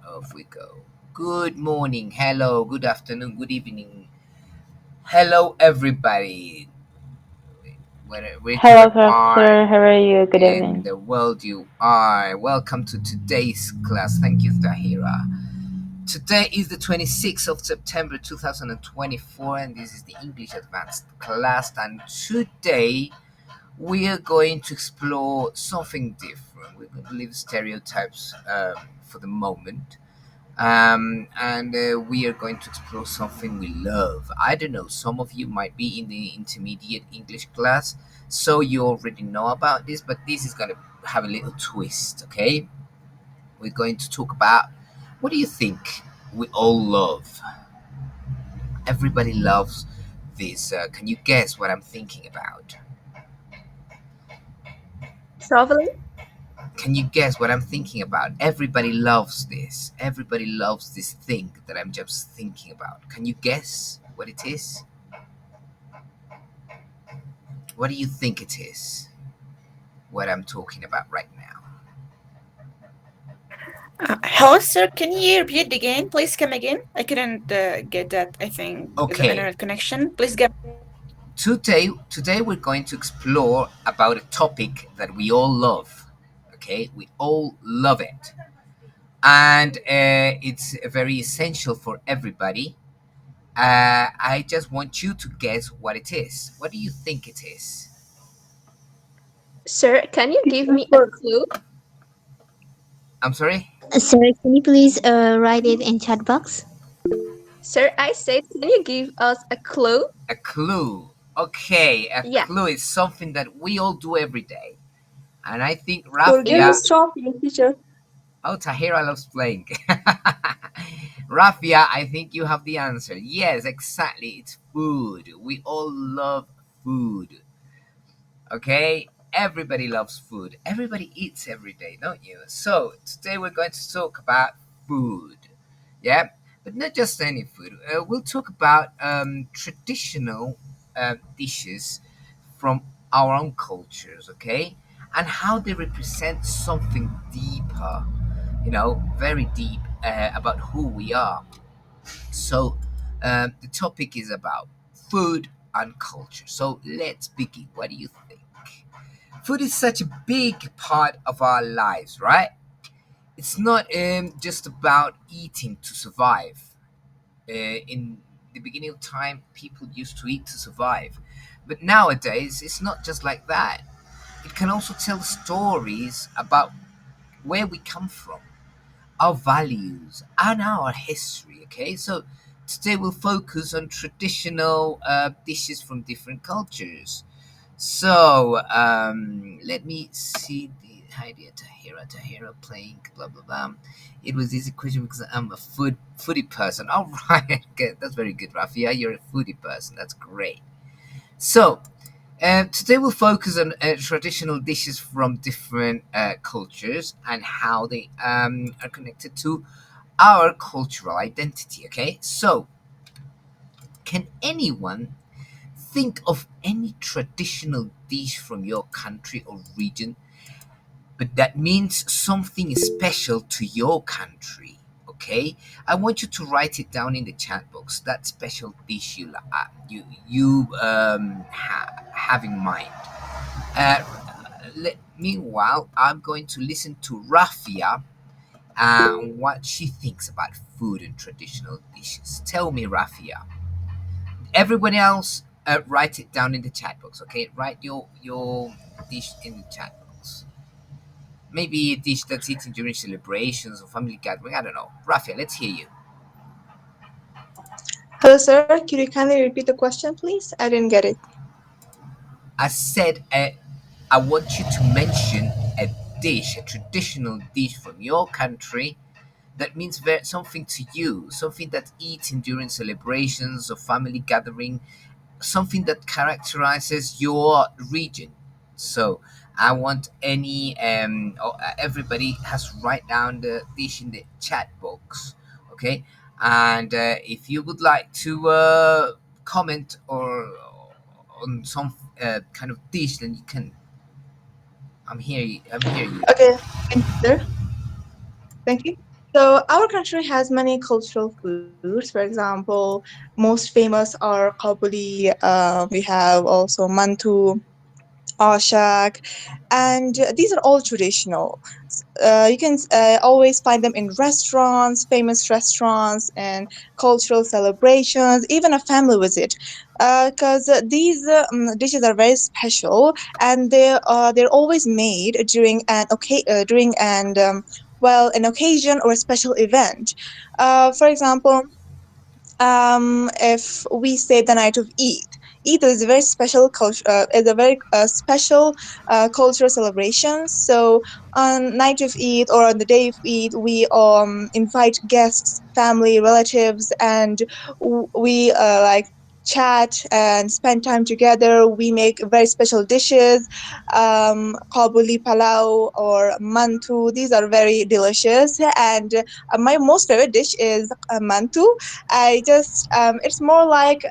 Off we go. Good morning, hello, good afternoon, good evening. Hello, everybody. Whichever Hello, part Professor. How are you? Good in evening. the world you are, welcome to today's class. Thank you, Tahira. Today is the 26th of September 2024, and this is the English Advanced class. And today we are going to explore something different. We're going to leave stereotypes for the moment, and we are going to explore something we love. I don't know, some of you might be in the intermediate English class, so you already know about this, but this is going to have a little twist, okay? We're going to talk about what do you think we all love? Everybody loves this. Can you guess what I'm thinking about? Traveling? Can you guess what I'm thinking about? Everybody loves this. Everybody loves this thing that I'm just thinking about. Can you guess what it is? What do you think it is? What I'm talking about right now? Hello, sir. Can you repeat again? Please come again. I couldn't get that. I think the Okay, internet connection. Please go. today we're going to explore about a topic that we all love. Okay, we all love it, and it's very essential for everybody. I just want you to guess what it is. What do you think it is? Sir, can you give me a clue? I'm sorry? Sir, can you please write it in chat box? Sir, I said, can you give us a clue? A clue. Okay, a Yeah. clue is something that we all do every day. And I think Yeah. Rafia. Shopping, teacher. Oh, Tahira loves playing. Rafia, I think you have the answer. Yes, exactly. It's food. We all love food. Okay? Everybody loves food. Everybody eats every day, don't you? So, today we're going to talk about food. Yeah? But not just any food. We'll talk about traditional dishes from our own cultures, okay? And how they represent something deeper, very deep about who we are. So, the topic is about food and culture. So, let's begin. What do you think? Food is such a big part of our lives, right? It's not just about eating to survive. In the beginning of time, people used to eat to survive. But nowadays, it's not just like that. It can also tell stories about where we come from, our values, and our history. Okay, so today we'll focus on traditional dishes from different cultures. So let me see the idea. Tahira playing blah blah blah. It was easy question because I'm a foodie person. All right, okay, that's very good, Rafia. You're a foodie person. That's great. So today we'll focus on traditional dishes from different cultures and how they are connected to our cultural identity. Okay, so can anyone think of any traditional dish from your country or region, but that means something special to your country? Okay, I want you to write it down in the chat box. That special dish you have in mind. Uh, Meanwhile, I'm going to listen to Rafia and what she thinks about food and traditional dishes. Tell me, Rafia. Everyone else, write it down in the chat box. Okay, write your dish in the chat box. Maybe a dish that's eaten during celebrations or family gathering. I don't know. Rafia, let's hear you. Hello, sir. Could you kindly repeat the question, please? I didn't get it. I said I want you to mention a dish, a traditional dish from your country that means something to you, something that's eaten during celebrations or family gathering, something that characterizes your region. So I want everybody has to write down the dish in the chat box, okay? And if you would like to comment or on some kind of dish, then you can. I'm here. I'm here. You. Okay, thank you, sir. Thank you. So our country has many cultural foods. For example, most famous are kabuli. We have also mantu, ashak, and these are all traditional. You can always find them in restaurants, famous restaurants, and cultural celebrations, even a family visit. Because these dishes are very special, and they're always made during an occasion or a special event. For example, if we say the night of Eid. Eid is a very special culture. Is a very special cultural celebration. So on night of Eid or on the day of Eid, we invite guests, family, relatives, and we like chat and spend time together. We make very special dishes, kabuli palau or mantu. These are very delicious, and my most favorite dish is mantu. I just it's more like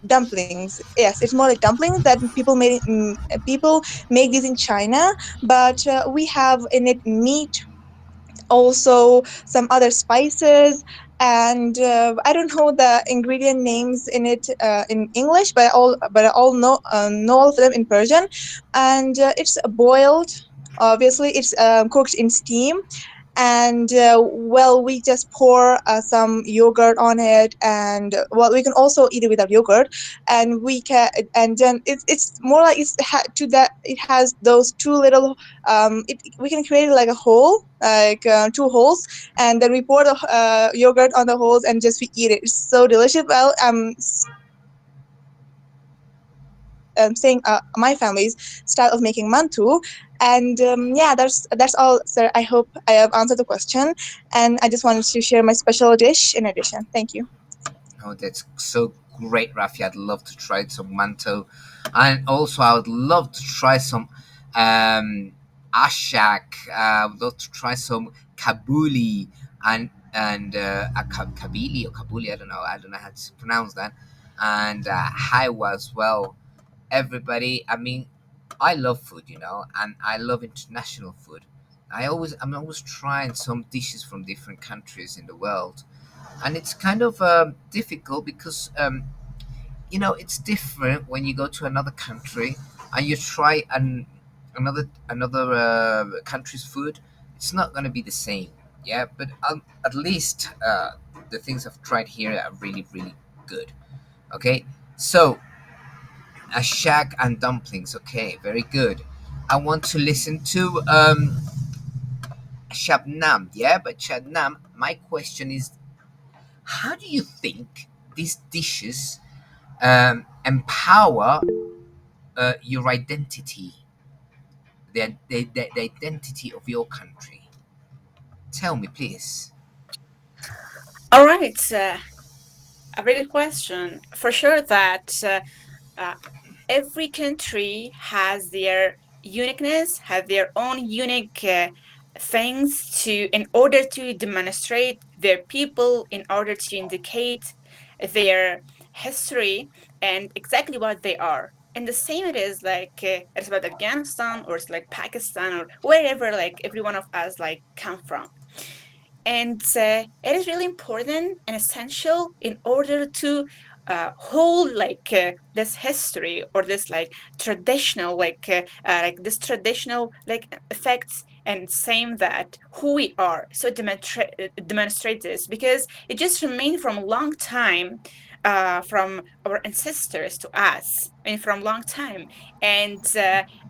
dumplings. Yes, it's more like dumplings that people make these in China, but we have in it meat, also some other spices, and I don't know the ingredient names in it in English, but I all know all of them in Persian, and it's boiled. Obviously, it's cooked in steam, and well, we just pour some yogurt on it, and well, we can also eat it without yogurt, and then it's more like it has those two little we can create like a hole, like two holes, and then we pour the yogurt on the holes and just we eat it. It's so delicious. Well, saying my family's style of making mantu. And yeah, that's all, sir. I hope I have answered the question, and I just wanted to share my special dish in addition. Thank you. Oh, that's so great, Rafi. I'd love to try some manto, and also I would love to try some um, ashak. I would love to try some kabuli and kabili or kabuli. I don't know. I don't know how to pronounce that. And haiwa as well. Everybody. I mean, I love food, and I love international food. I'm always trying some dishes from different countries in the world, and it's kind of difficult because it's different when you go to another country and you try another country's food. It's not going to be the same, yeah, but at least the things I've tried here are really really good. Okay, so a shack and dumplings. Okay, very good. I want to listen to Shabnam. Yeah, but Shabnam, my question is, how do you think these dishes empower your identity, the identity of your country? Tell me, please. All right, a very good question. For sure that uh, every country has their uniqueness, have their own unique things to in order to demonstrate their people, in order to indicate their history and exactly what they are. And the same it is like it's about Afghanistan or it's like Pakistan or wherever like every one of us like come from. And it is really important and essential in order to hold like this history or this like this traditional like effects and saying that who we are. So demonstrate this because it just remained from a long time from our ancestors to us. I mean, from long time. And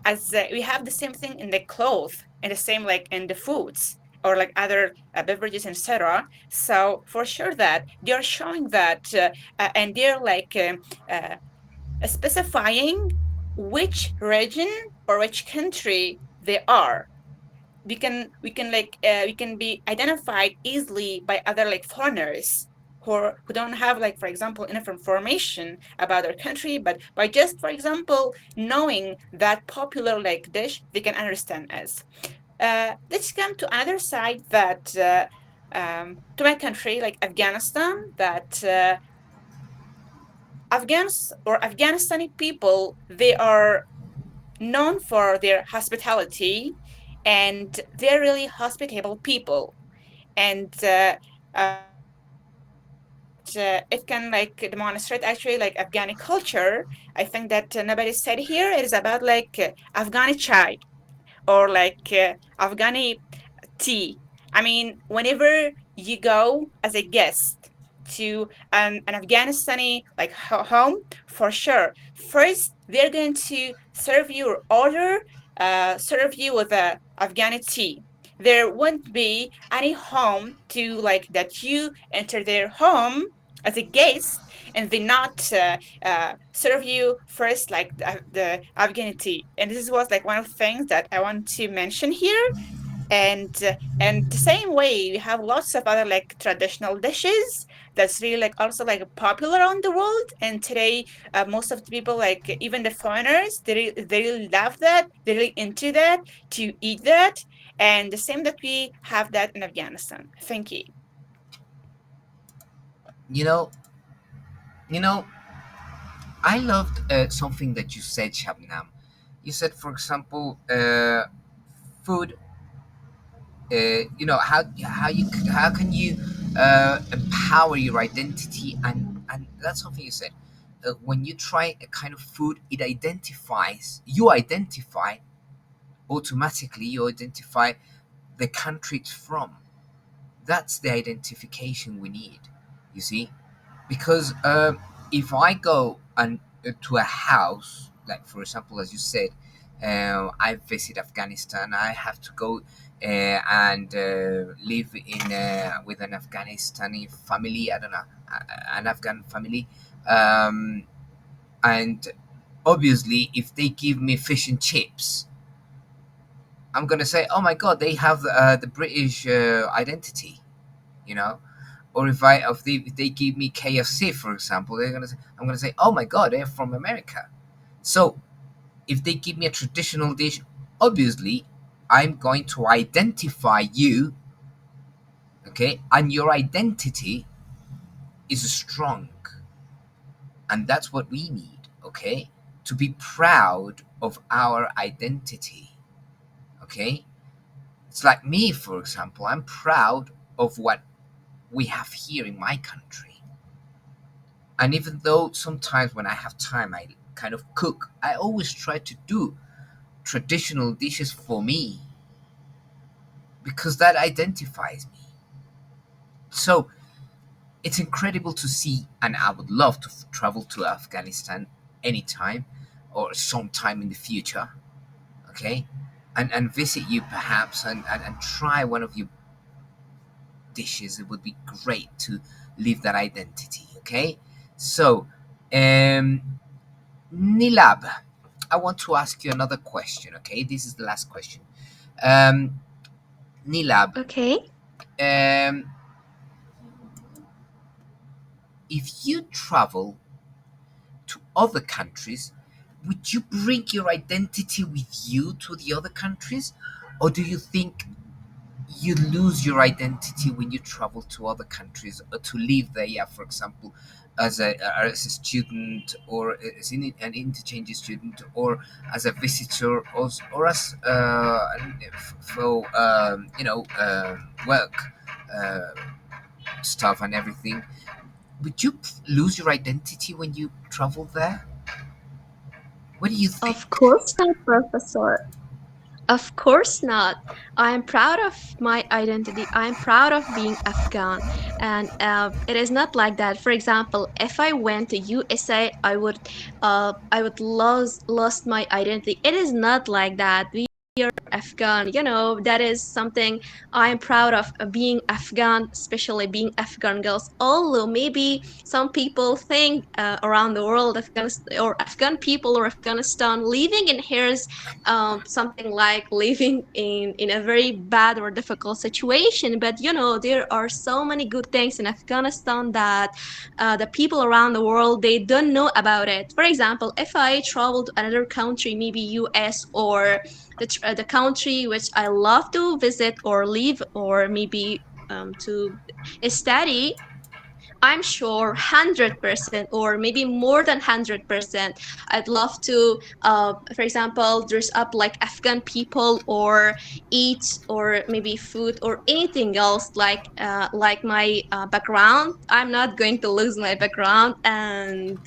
as we have the same thing in the clothes and the same like in the foods or like other beverages, etc. So for sure that they are showing that, and they're like specifying which region or which country they are. We can be identified easily by other like foreigners who don't have like for example enough information about their country, but by just for example knowing that popular like dish they can understand us. Let's come to another side that to my country, like Afghanistan, that Afghans or Afghanistani people, they are known for their hospitality and they're really hospitable people. and that it can like demonstrate actually like Afghani culture. I think that nobody said here. It is about like Afghani chai or like Afghani tea. I mean, whenever you go as a guest to an Afghanistani like home, for sure, first they're going to serve you or order, serve you with a Afghani tea. There won't be any home to like that you enter their home as a guest and they not serve you first like the Afghani tea. And this was like one of the things that I want to mention here. And the same way we have lots of other like traditional dishes that's really like also like popular around the world. And today most of the people, like even the foreigners, they really love that, they're really into that, to eat that. And the same that we have that in Afghanistan. Thank you. You know, you know, I loved something that you said, Shabnam. You said, for example, food. How can you empower your identity, and that's something you said. When you try a kind of food, it identifies you identify automatically. You identify the country it's from. That's the identification we need. You see, because if I go to a house, like for example, as you said, I visit Afghanistan, I have to go and live in with an Afghanistani family. I don't know, an Afghan family, um, and obviously, if they give me fish and chips, I'm gonna say, "Oh my God, they have the British identity," you know. Or if they give me KFC, for example, I'm gonna say, oh my God, they're from America. So if they give me a traditional dish, obviously I'm going to identify you, okay, and your identity is strong, and that's what we need, okay, to be proud of our identity, okay. It's like me, for example, I'm proud of what we have here in my country. And even though sometimes when I have time, I kind of cook, I always try to do traditional dishes for me because that identifies me. So it's incredible to see, and I would love to travel to Afghanistan anytime or sometime in the future, okay? And visit you perhaps and try one of your dishes. It would be great to live that identity, okay? So, um, Nilab, I want to ask you another question, okay? This is the last question. Um, Nilab, Okay. um, if you travel to other countries, would you bring your identity with you to the other countries? Or do you think you lose your identity when you travel to other countries or to live there, yeah, for example, as a student or as an interchange student or as a visitor or as for work uh, stuff and everything. Would you lose your identity when you travel there? What do you Of think? course not, Professor. Of course not. I'm proud of my identity. I'm proud of being Afghan, and it is not like that. For example, if I went to USA, I would lost my identity. It is not like that. We are Afghan. That is something I'm proud of, being Afghan, especially being Afghan girls. Although maybe some people think around the world, Afghanistan or Afghan people or Afghanistan living in here is something like living in a very bad or difficult situation. But there are so many good things in Afghanistan that the people around the world, they don't know about it. For example, if I travel to another country, maybe US, or the country which I love to visit or live, or maybe to study, I'm sure 100% or maybe more than 100%. I'd love to, for example, dress up like Afghan people or eat or maybe food or anything else like my background. I'm not going to lose my background. And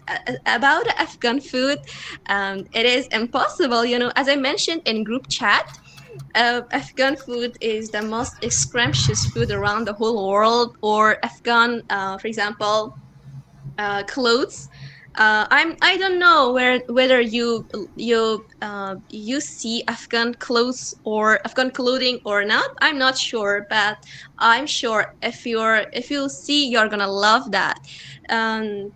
about Afghan food, it is impossible. You know, as I mentioned in group chat, Afghan food is the most scrumptious food around the whole world. Or Afghan, for example, clothes. I don't know whether you see Afghan clothes or Afghan clothing or not. I'm not sure, but I'm sure if you see, you're gonna love that. Um,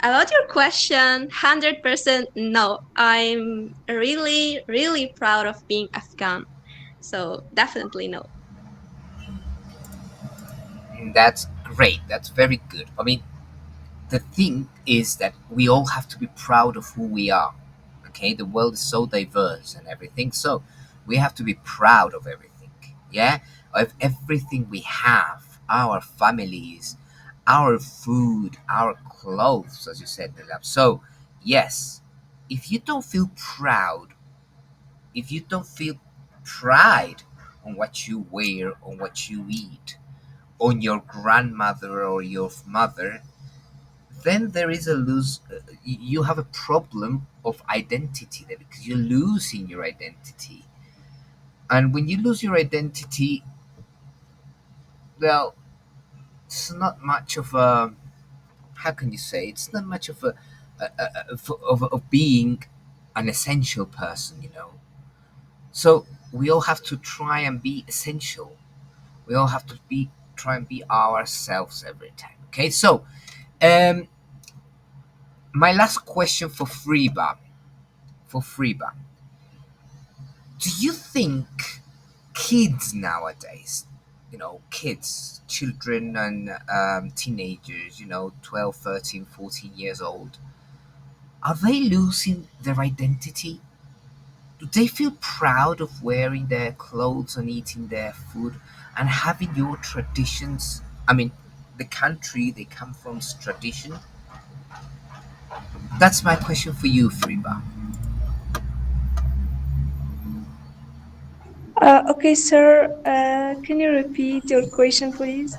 about your question, 100% no. I'm really proud of being Afghan. So definitely no. That's great. That's very good. I mean, the thing is that we all have to be proud of who we are. Okay, the world is so diverse and everything, so we have to be proud of everything. Yeah, of everything we have, our families, our food, our clothes, as you said, Nilab. So, yes, if you don't feel proud, if you don't feel pride on what you wear, on what you eat, on your grandmother or your mother, then there is a lose. You have a problem of identity there because you're losing your identity. And when you lose your identity, well, it's not much of a, how can you say, it's not much of of being an essential person, you know. So we all have to try and be essential. We all have to be try and be ourselves every time. Okay, so um, my last question for Freeba, do you think kids nowadays, kids, children and teenagers, 12, 13, 14 years old, are they losing their identity? Do they feel proud of wearing their clothes and eating their food and having your traditions? I mean, the country they come from's tradition? That's my question for you, Friba. Okay, sir. Can you repeat your question, please?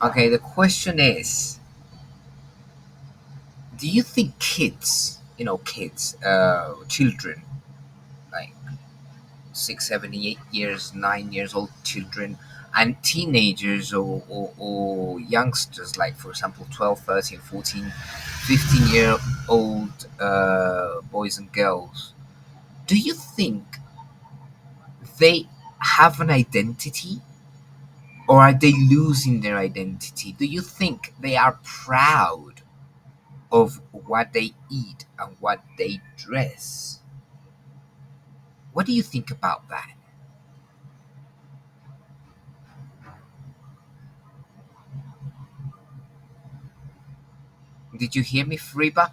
Okay, the question is, do you think kids, children, like 6, 7, 8 years, 9 years old children, and teenagers or youngsters, like for example 12, 13, 14, 15-year old boys and girls, do you think they have an identity or are they losing their identity? Do you think they are proud of what they eat and what they dress? What do you think about that? Did you hear me, Friba?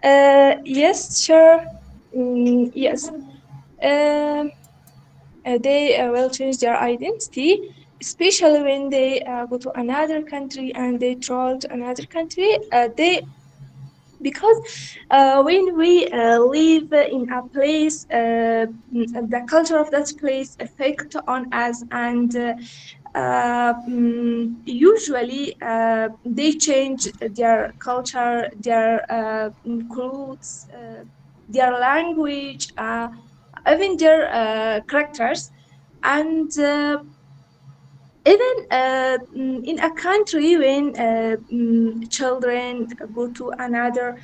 Yes, sure. Yes. Um, they will change their identity, especially when they go to another country and they travel to another country. They because when we live in a place, the culture of that place affect on us, and usually they change their culture, their clothes, their language, even their characters, and even in a country when children go to another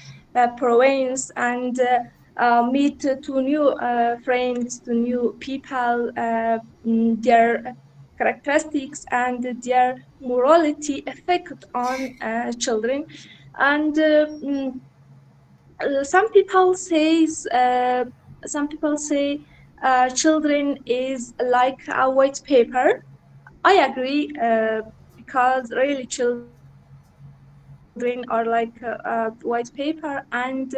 province and meet to new friends, to new people, their characteristics and their morality affect on children. And some people says some people say children is like a white paper. I agree, because really children are like white paper, and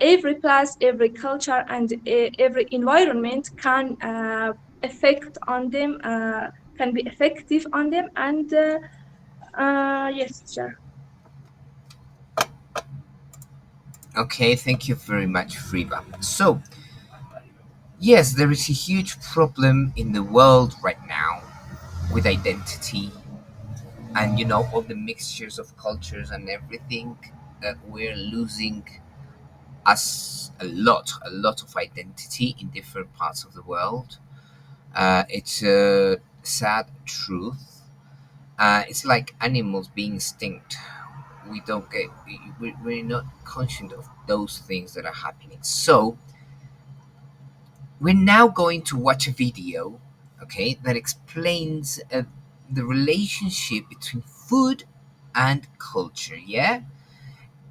every place, every culture, and every environment can affect on them can be effective on them. And yes, sure. Okay, thank you very much, Friba. So, yes, there is a huge problem in the world right now with identity and all the mixtures of cultures and everything that we're losing us a lot of identity in different parts of the world. It's a sad truth. It's like animals being extinct. We don't get we're not conscious of those things that are happening. So we're now going to watch a video, okay, that explains the relationship between food and culture. Yeah,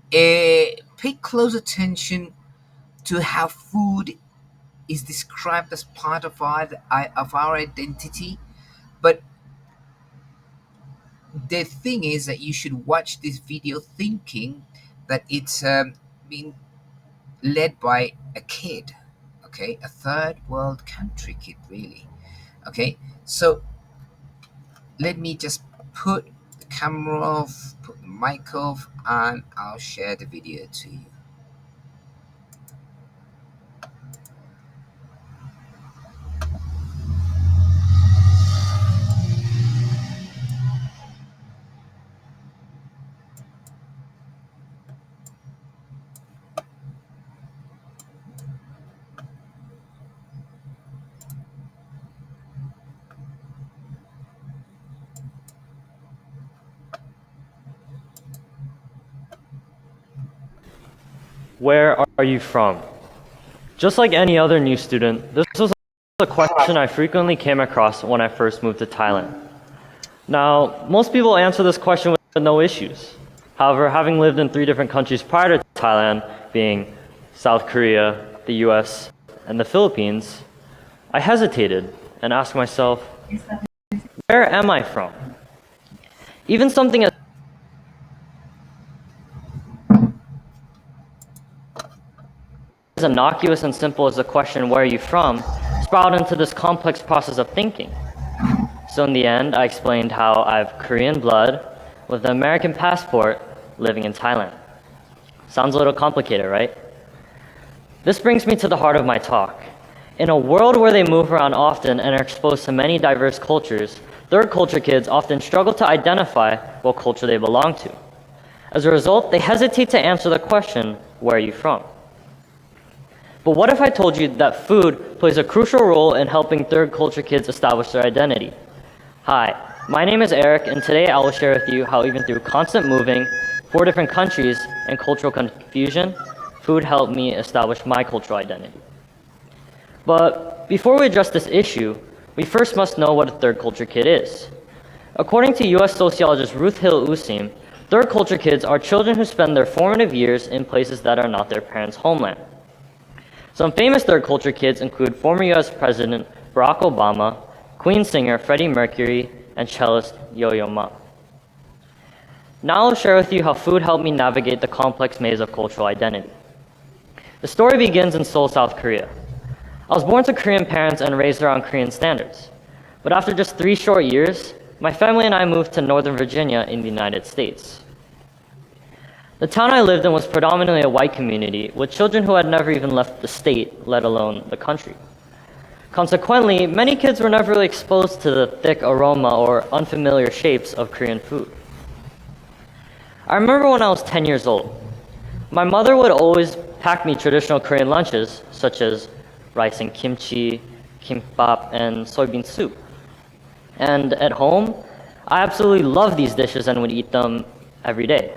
pay close attention to how food is described as part of our identity. But the thing is that you should watch this video thinking that it's being led by a kid, okay, a third world country kid, really. Okay, so let me just put the camera off, put the mic off, and I'll share the video to you. Where are you from? Just like any other new student, this was a question I frequently came across when I first moved to Thailand. Now, most people answer this question with no issues. However, having lived in 3 different countries prior to Thailand, being South Korea, the US, and the Philippines, I hesitated and asked myself, where am I from? Even something as innocuous and simple as the question, where are you from, sprouted into this complex process of thinking. So in the end, I explained how I have Korean blood with an American passport living in Thailand. Sounds a little complicated, right? This brings me to the heart of my talk. In a world where they move around often and are exposed to many diverse cultures, third culture kids often struggle to identify what culture they belong to. As a result, they hesitate to answer the question, where are you from? But what if I told you that food plays a crucial role in helping third culture kids establish their identity? Hi, my name is Eric, and today I will share with you how even through constant moving, 4 different countries, and cultural confusion, food helped me establish my cultural identity. But before we address this issue, we first must know what a third culture kid is. According to US sociologist Ruth Hill Usim, third culture kids are children who spend their formative years in places that are not their parents' homeland. Some famous third culture kids include former US President Barack Obama, Queen singer Freddie Mercury, and cellist Yo-Yo Ma. Now I'll share with you how food helped me navigate the complex maze of cultural identity. The story begins in Seoul, South Korea. I was born to Korean parents and raised around Korean standards. But after just 3 short years, my family and I moved to Northern Virginia in the United States. The town I lived in was predominantly a white community, with children who had never even left the state, let alone the country. Consequently, many kids were never really exposed to the thick aroma or unfamiliar shapes of Korean food. I remember when I was 10 years old. My mother would always pack me traditional Korean lunches, such as rice and kimchi, kimbap, and soybean soup. And at home, I absolutely loved these dishes and would eat them every day.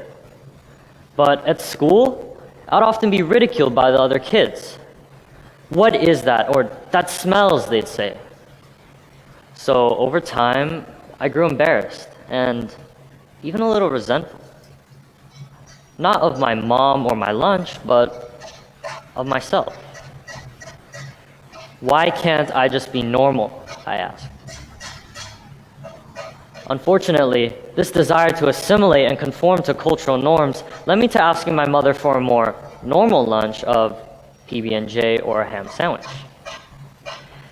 But at school, I'd often be ridiculed by the other kids. What is that? Or that smells, they'd say. So over time, I grew embarrassed and even a little resentful. Not of my mom or my lunch, but of myself. Why can't I just be normal? I asked. Unfortunately, this desire to assimilate and conform to cultural norms led me to asking my mother for a more normal lunch of PB&J or a ham sandwich.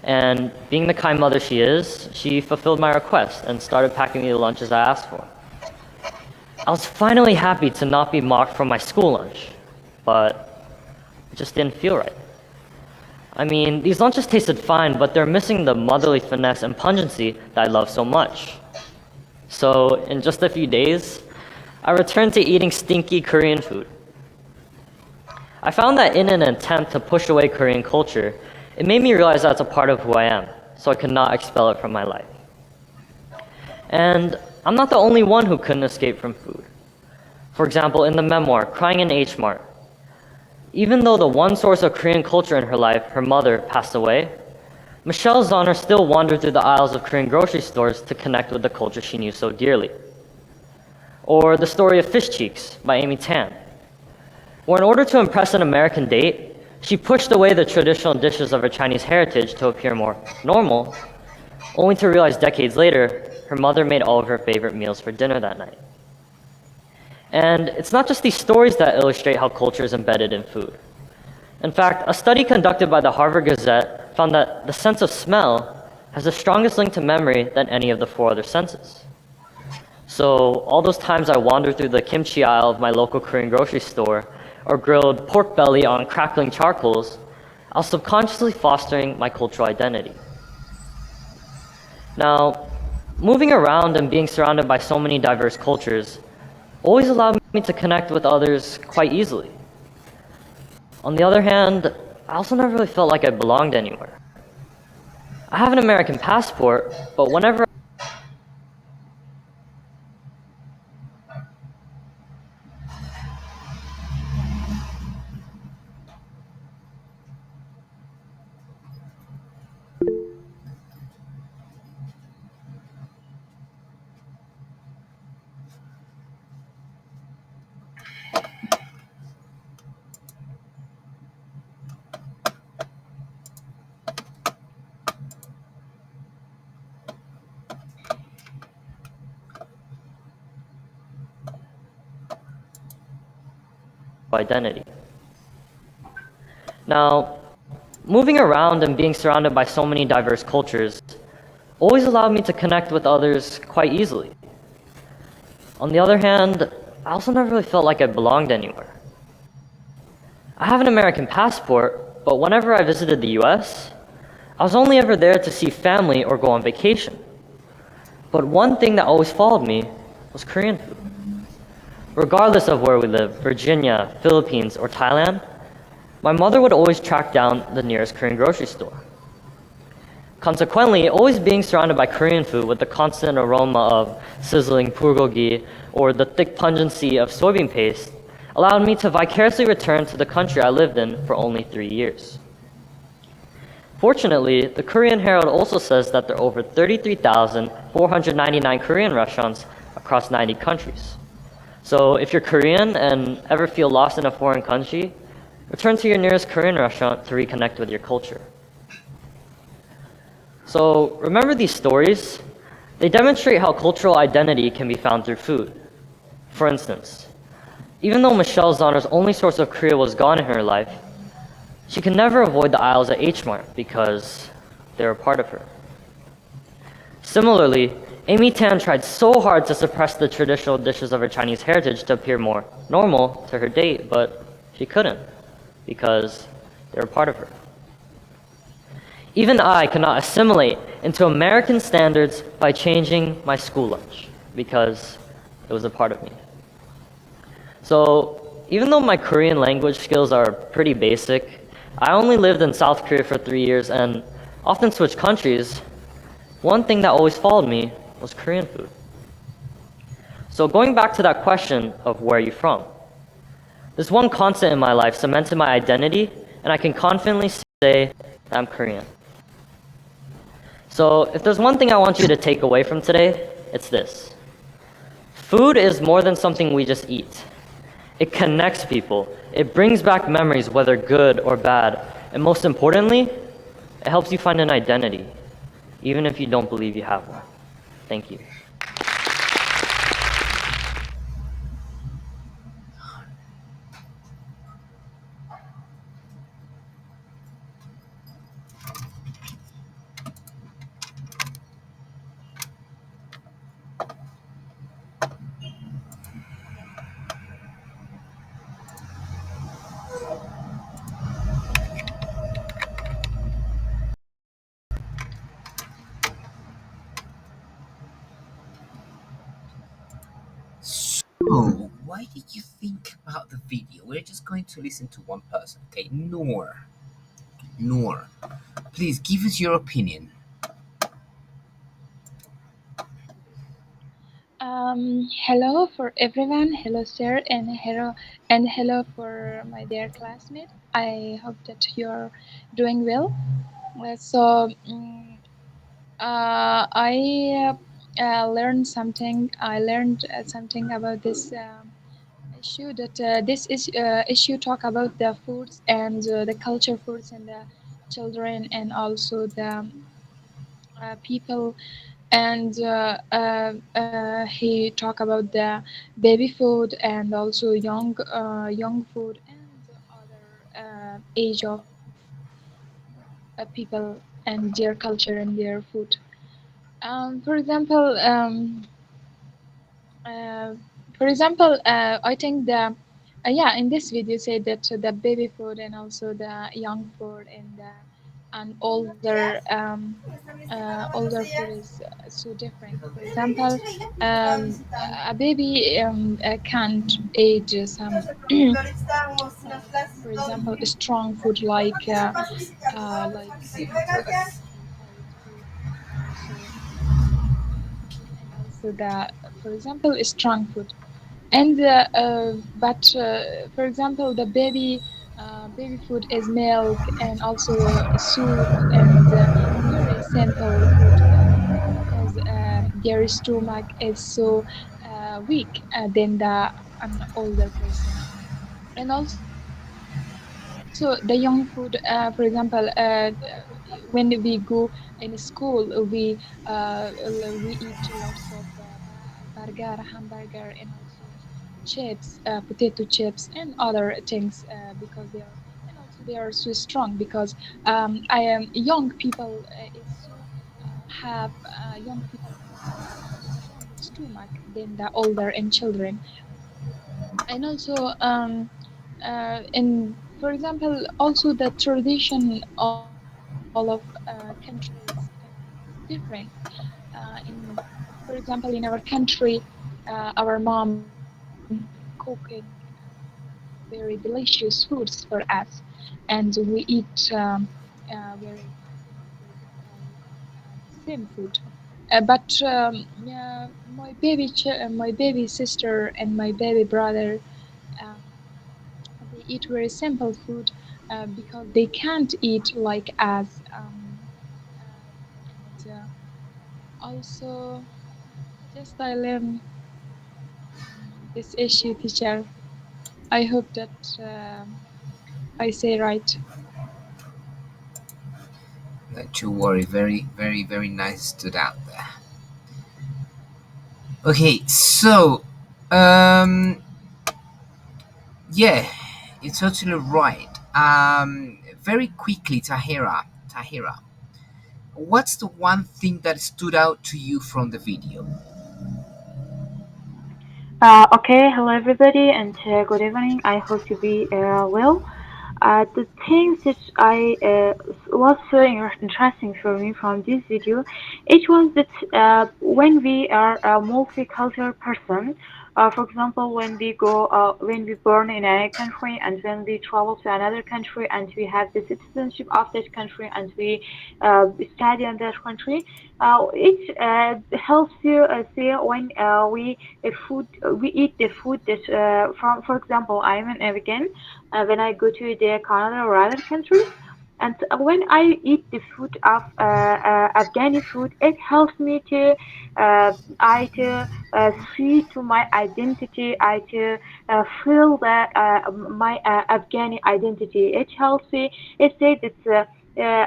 And being the kind mother she is, she fulfilled my request and started packing me the lunches I asked for. I was finally happy to not be mocked for my school lunch, but it just didn't feel right. I mean, these lunches tasted fine, but they're missing the motherly finesse and pungency that I love so much. So, in just a few days, I returned to eating stinky Korean food. I found that in an attempt to push away Korean culture, it made me realize that's a part of who I am, so I could not expel it from my life. And I'm not the only one who couldn't escape from food. For example, in the memoir, Crying in H Mart, even though the one source of Korean culture in her life, her mother, passed away, Michelle Zahner still wandered through the aisles of Korean grocery stores to connect with the culture she knew so dearly. Or the story of Fish Cheeks by Amy Tan, where in order to impress an American date, she pushed away the traditional dishes of her Chinese heritage to appear more normal, only to realize decades later, her mother made all of her favorite meals for dinner that night. And it's not just these stories that illustrate how culture is embedded in food. In fact, a study conducted by the Harvard Gazette found that the sense of smell has the strongest link to memory than any of the 4 other senses. So all those times I wandered through the kimchi aisle of my local Korean grocery store or grilled pork belly on crackling charcoals, I was subconsciously fostering my cultural identity. Now, moving around and being surrounded by so many diverse cultures always allowed me to connect with others quite easily. On the other hand, I also never really felt like I belonged anywhere. I have an American passport, but whenever identity. Now, moving around and being surrounded by so many diverse cultures always allowed me to connect with others quite easily. On the other hand, I also never really felt like I belonged anywhere. I have an American passport, but whenever I visited the US, I was only ever there to see family or go on vacation. But one thing that always followed me was Korean food. Regardless of where we live, Virginia, Philippines, or Thailand, my mother would always track down the nearest Korean grocery store. Consequently, always being surrounded by Korean food with the constant aroma of sizzling bulgogi or the thick pungency of soybean paste allowed me to vicariously return to the country I lived in for only 3 years. Fortunately, the Korean Herald also says that there are over 33,499 Korean restaurants across 90 countries. So if you're Korean and ever feel lost in a foreign country, return to your nearest Korean restaurant to reconnect with your culture. So remember these stories? They demonstrate how cultural identity can be found through food. For instance, even though Michelle Zahner's only source of Korea was gone in her life, she could never avoid the aisles at H Mart because they were a part of her. Similarly, Amy Tan tried so hard to suppress the traditional dishes of her Chinese heritage to appear more normal to her date, but she couldn't because they were part of her. Even I could not assimilate into American standards by changing my school lunch because it was a part of me. So even though my Korean language skills are pretty basic, I only lived in South Korea for 3 years and often switched countries. One thing that always followed me was Korean food. So going back to that question of where are you from, this one constant in my life cemented my identity, and I can confidently say I'm Korean. So if there's one thing I want you to take away from today, it's this. Food is more than something we just eat. It connects people. It brings back memories, whether good or bad. And most importantly, it helps you find an identity, even if you don't believe you have one. Thank you. So, why did you think about the video? We're just going to listen to one person, okay? Noor, please give us your opinion. Hello for everyone. Hello, sir, and hello for my dear classmate. I hope that you're doing well. I learned something. I learned something about this issue. That this is issue talk about the foods and the culture foods and the children and also the people and he talk about the baby food and also young food and other age of people and their culture and their food. For example, uh, I think the yeah, in this video say that the baby food and also the young food and the and older food is so different. For example, um, a baby can't eat some for example strong food carbohydrate food and also the for example strong food and but for example the baby food is milk and also soup and very simple food because their stomach is so weak than the an older person and also the young food for example when we go in school we eat lots of burger hamburger and also chips potato chips and other things because they are and also they are so strong because I am young people is so have young people have strong stomach than the older and children and also in for example also the tradition all of countries different in for example in our country our mom cooking very delicious foods for us and we eat very for example the same food but my baby sister and my baby brother um, they eat very simple food because they can't eat like us. And also, just I learn this issue, teacher. I hope that I say right. Not you worry, very nice stood out there. Okay, so, um, yeah, you're totally right. Very quickly, Tahira, what's the one thing that stood out to you from the video? Okay, hello everybody, and good evening. I hope you be well. The things that I was so interesting for me from this video, it was that when we are a multicultural person, for example, when we born in a country and when we travel to another country and we have the citizenship of that country and we study in that country, it helps you see when we eat the food that from, for example, I'm an Afghan when I go to the Canada or other countries. And when I eat the food of Afghani food, it helps me to see to my identity. I to feel that my Afghani identity. It helps me. It said it's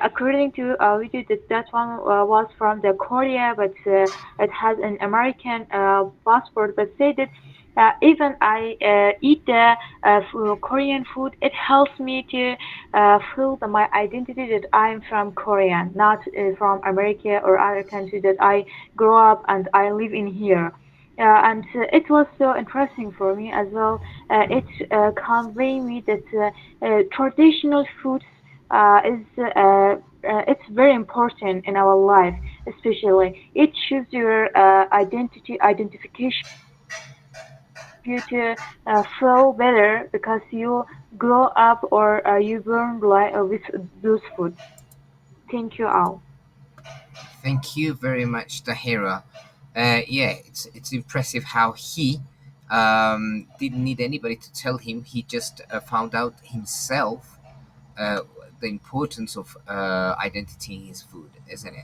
according to video that that one was from the Korea, but it has an American passport. But say that even I eat the Korean food, it helps me to feel my identity that I'm from Korea, not from America or other country that I grow up and I live in here. And it was so interesting for me as well. It convey me that traditional foods is it's very important in our life, especially it shows your identity identification you to feel better because you grow up or you burn with those food. Thank you all. Thank you very much, Tahira. Yeah, it's impressive how he didn't need anybody to tell him. He just found out himself uh, the importance of identity in his food, isn't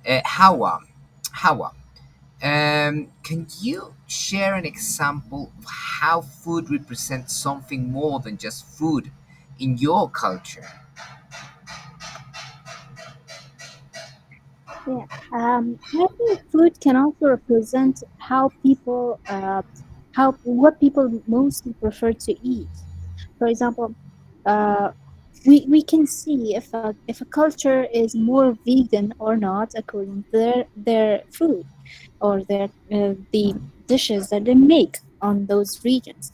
it? Hawa, can you share an example of how food represents something more than just food in your culture? Yeah, I think food can also represent how people, how what people mostly prefer to eat. For example, uh, we can see if a culture is more vegan or not according to their food or the dishes that they make on those regions.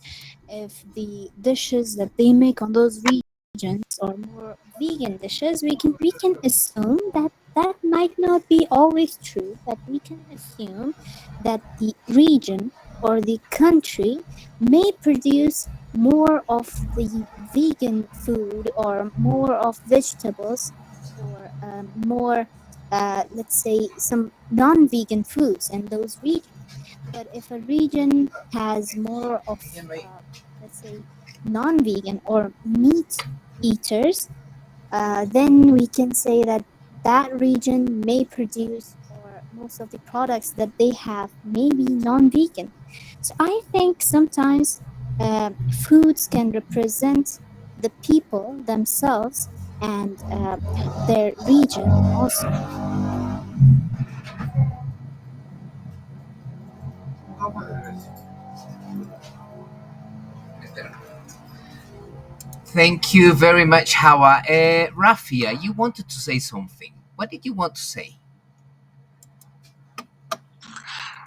If the dishes that they make on those regions are more vegan dishes, we can assume that that might not be always true, but we can assume that the region or the country may produce more of the vegan food or more of vegetables or more let's say some non-vegan foods in those regions. But if a region has more of let's say non-vegan or meat eaters, then we can say that that region may produce or most of the products that they have may be non-vegan. So I think sometimes foods can represent the people themselves and their region also. Thank you very much, Hawa. Rafia, you wanted to say something. What did you want to say?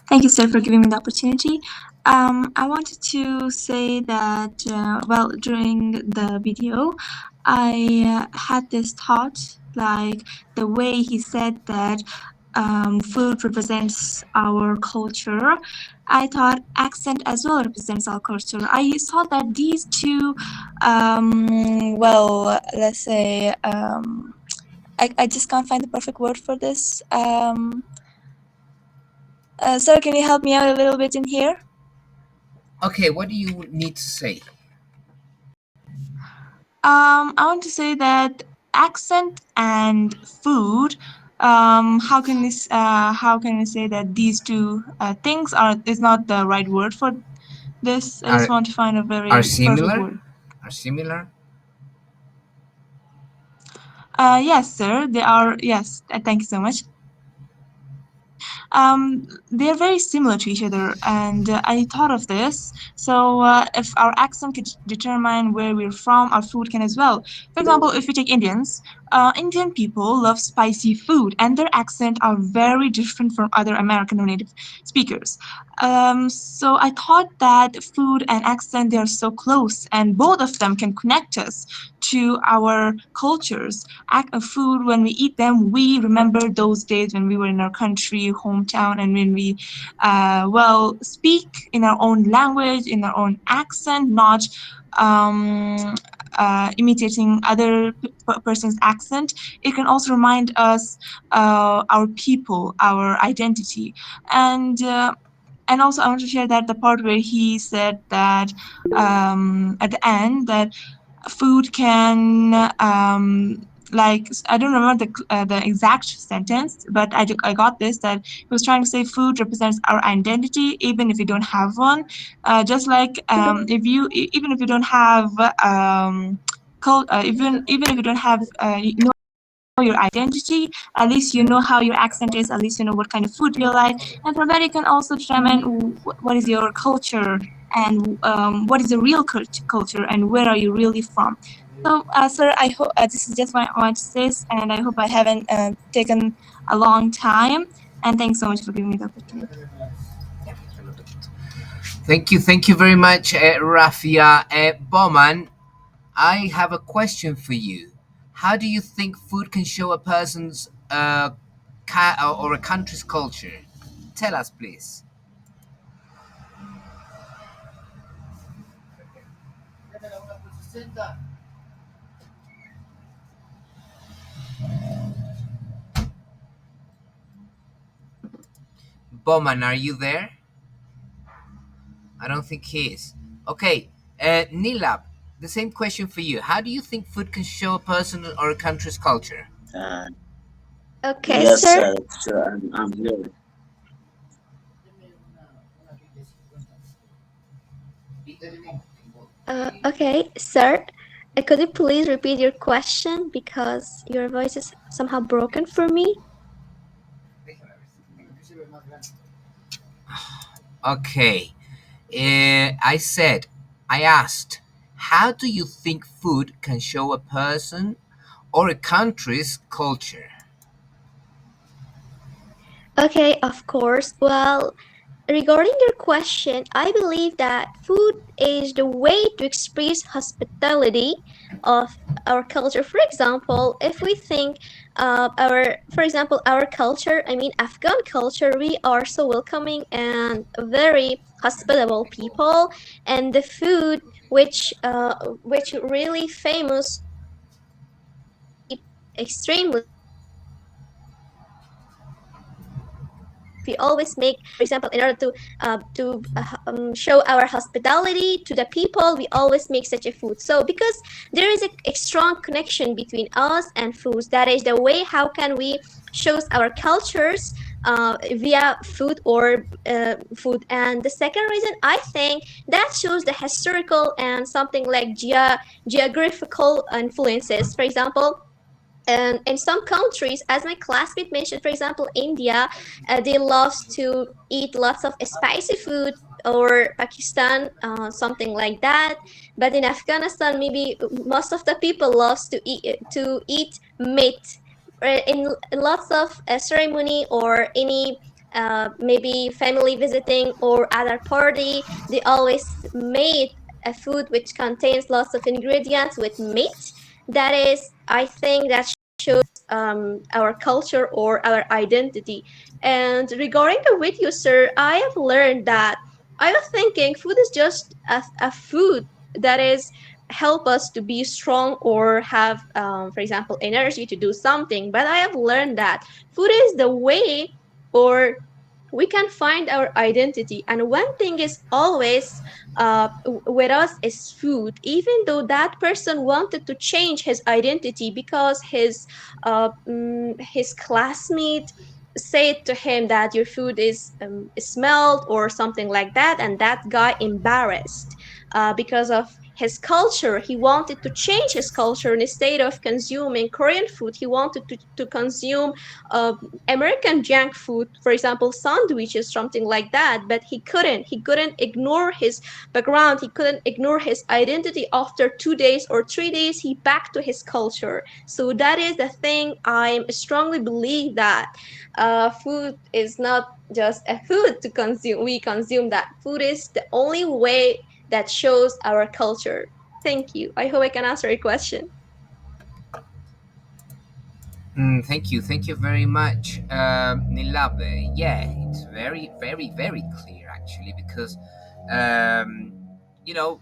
Thank you, sir, for giving me the opportunity. I wanted to say that, well, during the video, I had this thought, like the way he said that food represents our culture. I thought accent as well represents our culture. I thought that these two, well, let's say, I just can't find the perfect word for this. Sir, can you help me out a little bit in here? Okay, what do you need to say? I want to say that accent and food. How can we say that these two things are is not the right word for this? I just Are want to find a are very perfect similar? word. Are similar? Yes, sir. They are. Yes. Thank you so much. They're very similar to each other, and I thought of this. So, if our accent could determine where we're from, our food can as well. For example, if we take Indians, Indian people love spicy food, and their accent are very different from other American or native speakers. So I thought that food and accent they are so close, and both of them can connect us to our cultures food when we eat them we remember those days when we were in our country hometown and when we well speak in our own language in our own accent not um, imitating other person's accent. It can also remind us our people our identity and also I want to share that the part where he said that at the end that food can like I don't remember the exact sentence, but I got this that he was trying to say food represents our identity even if we don't have one. Just like if you even if you don't have even if you don't have your identity, at least you know how your accent is, at least you know what kind of food you like. And from that, you can also determine what is your culture and what is the real culture and where are you really from. So, sir, I hope this is just what I want to say, and I hope I haven't taken a long time. And thanks so much for giving me the opportunity. Thank you very much, Rafia. Boman, I have a question for you. How do you think food can show a person's or a country's culture? Tell us, please. Bowman, are you there? I don't think he is. Okay, Nilab, the same question for you. How do you think food can show a person or a country's culture? Uh, Okay, yes, sir. sure, I'm here. Okay, sir. Could you please repeat your question because your voice is somehow broken for me? Okay, I asked, how do you think food can show a person or a country's culture? Okay, of course. Well, regarding your question, I believe that food is the way to express hospitality of our culture. For example, if we think for example, our culture, I mean Afghan culture, we are so welcoming and very hospitable people, and the food which really famous extremely we always make, for example, in order to show our hospitality to the people, we always make such a food. So because there is a strong connection between us and foods, that is the way how can we shows our cultures via food or food. And the second reason, I think that shows the historical and something like geographical influences. For example, and in some countries, as my classmate mentioned, for example, India, they love to eat lots of spicy food, or Pakistan, something like that. But in Afghanistan, maybe most of the people loves to eat meat. In lots of ceremony or any maybe family visiting or other party, they always made a food which contains lots of ingredients with meat. That is, I think that our culture or our identity. And regarding the video, sir, I have learned that I was thinking food is just a food that is help us to be strong or have, for example, energy to do something. But I have learned that food is the way or we can find our identity. And one thing is always with us is food, even though that person wanted to change his identity because his classmate said to him that your food is smelled or something like that, and that guy embarrassed because of his culture. He wanted to change his culture. Instead of consuming Korean food, he wanted to consume uh, American junk food, for example, sandwiches, something like that. But he couldn't ignore his background. He couldn't ignore his identity. After 2 days or 3 days, he back to his culture. So that is the thing. I strongly believe that food is not just a food to consume. We consume that. Food is the only way that shows our culture. Thank you. I hope I can answer your question. Thank you very much, Nilabe. Yeah, it's very, very, very clear actually because, um, you know,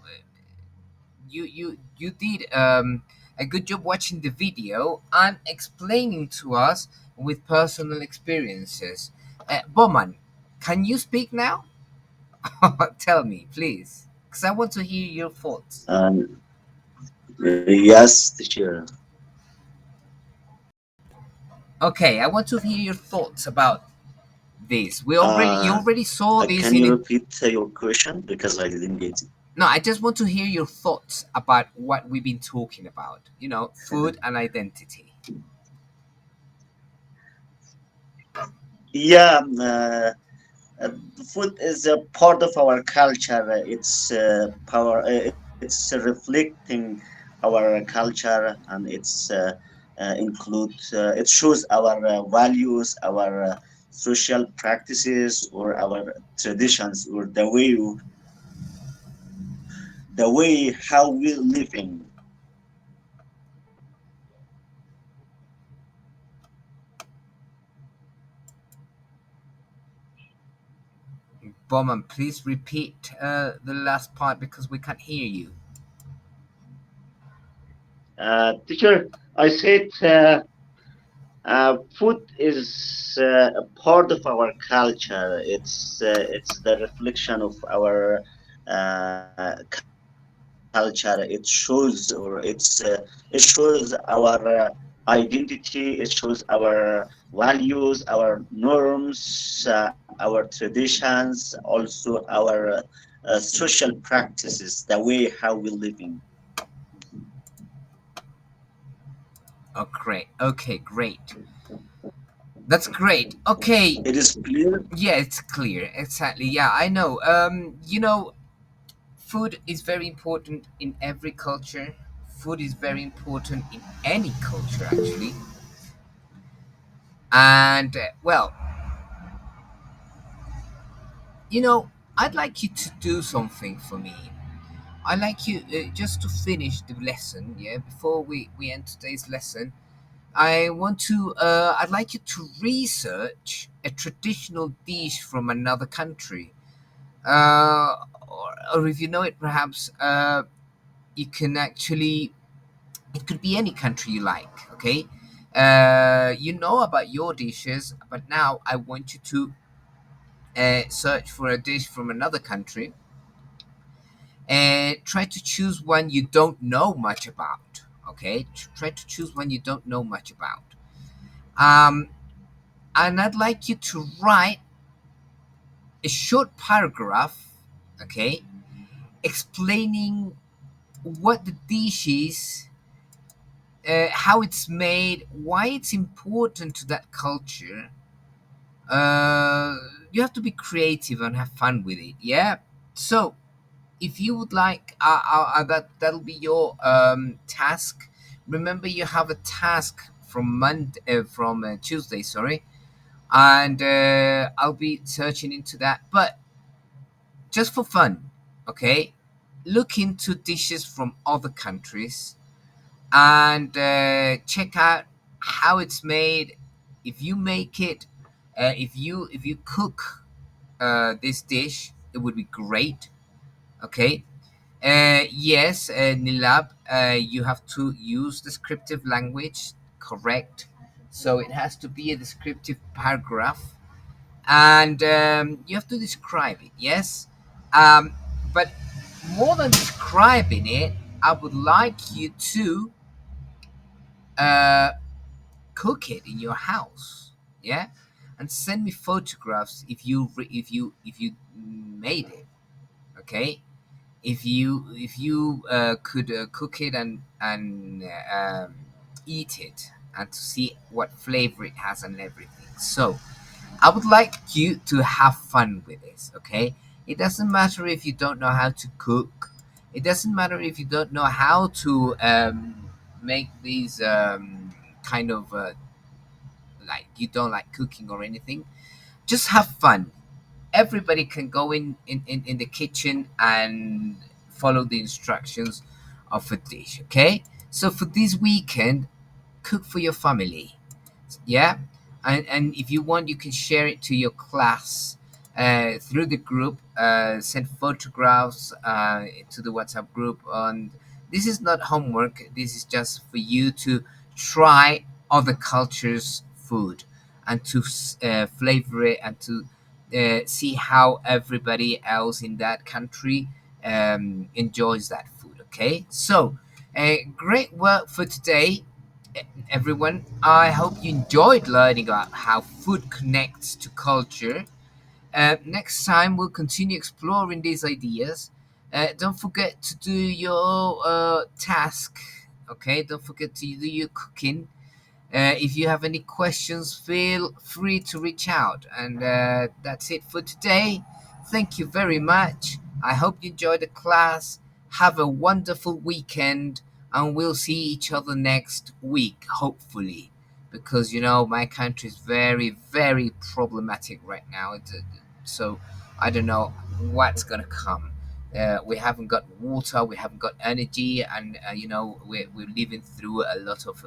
you did a good job watching the video and explaining to us with personal experiences. Boman, can you speak now? Tell me, please, because I want to hear your thoughts. Yes, teacher. Okay, I want to hear your thoughts about this. You Uh, already saw this can in you it. repeat your question because I didn't get it? No, I just want to hear your thoughts about what we've been talking about. Food and identity. Yeah, food is a part of our culture. It's power. It's reflecting our culture, and it shows our values, our social practices, or our traditions, or the way how we live in. Boman, please repeat the last part because we can't hear you. Teacher, I said food is a part of our culture. It's the reflection of our culture. It shows our identity. It shows our values, our norms, our traditions, also our social practices, the way how we living. Oh, great. Okay, great. That's great. Okay. It is clear. Yeah, it's clear. Exactly. Yeah, I know. Food is very important in every culture. Food is very important in any culture, actually. And, well, I'd like you to do something for me. I'd like you just to finish the lesson, yeah, before we end today's lesson. I'd like you to research a traditional dish from another country. Or if you know it, perhaps you can actually, it could be any country you like, okay? You know about your dishes, but now I want you to search for a dish from another country and try to choose one you don't know much about, okay? Try to choose one you don't know much about. Um, and I'd like you to write a short paragraph, okay, explaining what the dish is, how it's made, why it's important to that culture. Uh, you have to be creative and have fun with it. Yeah. So if you would like, that'll be your task. Remember, you have a task from Tuesday. Sorry, and I'll be searching into that. But just for fun, okay, look into dishes from other countries and check out how it's made. If you make it, if you cook this dish, it would be great. Okay. Yes, Nilab, you have to use descriptive language, correct? So it has to be a descriptive paragraph, and you have to describe it. Yes, um, but more than describing it, I would like you to uh, cook it in your house. Yeah, and send me photographs if you made it. Okay, if you could cook it and eat it and to see what flavor it has and everything. So I would like you to have fun with this. Okay, it doesn't matter if you don't know how to cook. It doesn't matter if you don't know how to make these kind of like you don't like cooking or anything. Just have fun. Everybody can go in the kitchen and follow the instructions of a dish. Okay, so for this weekend, cook for your family. Yeah, and if you want, you can share it to your class through the group. Send photographs to the WhatsApp group. And this is not homework. This is just for you to try other cultures food and to flavor it and to see how everybody else in that country enjoys that food. Okay, so great work for today, everyone. I hope you enjoyed learning about how food connects to culture. Next time, we'll continue exploring these ideas. Don't forget to do your task. Okay, don't forget to do your cooking. If you have any questions, feel free to reach out. And that's it for today. Thank you very much. I hope you enjoyed the class. Have a wonderful weekend, and we'll see each other next week, hopefully. Because, my country is very, very problematic right now. So I don't know what's going to come. We haven't got water, we haven't got energy, and, we're living through a lot of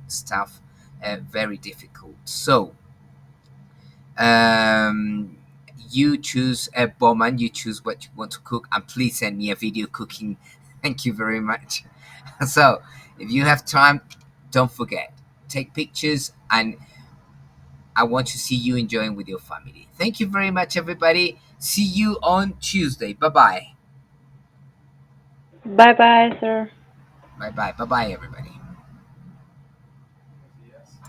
stuff very difficult. So, um, you choose a Bowman, you choose what you want to cook, and please send me a video cooking Thank you very much. So, if you have time, don't forget, take pictures, and I want to see you enjoying with your family. Thank you very much, everybody. See you on Tuesday. Bye bye. Bye bye, sir. Bye bye. Bye bye, everybody.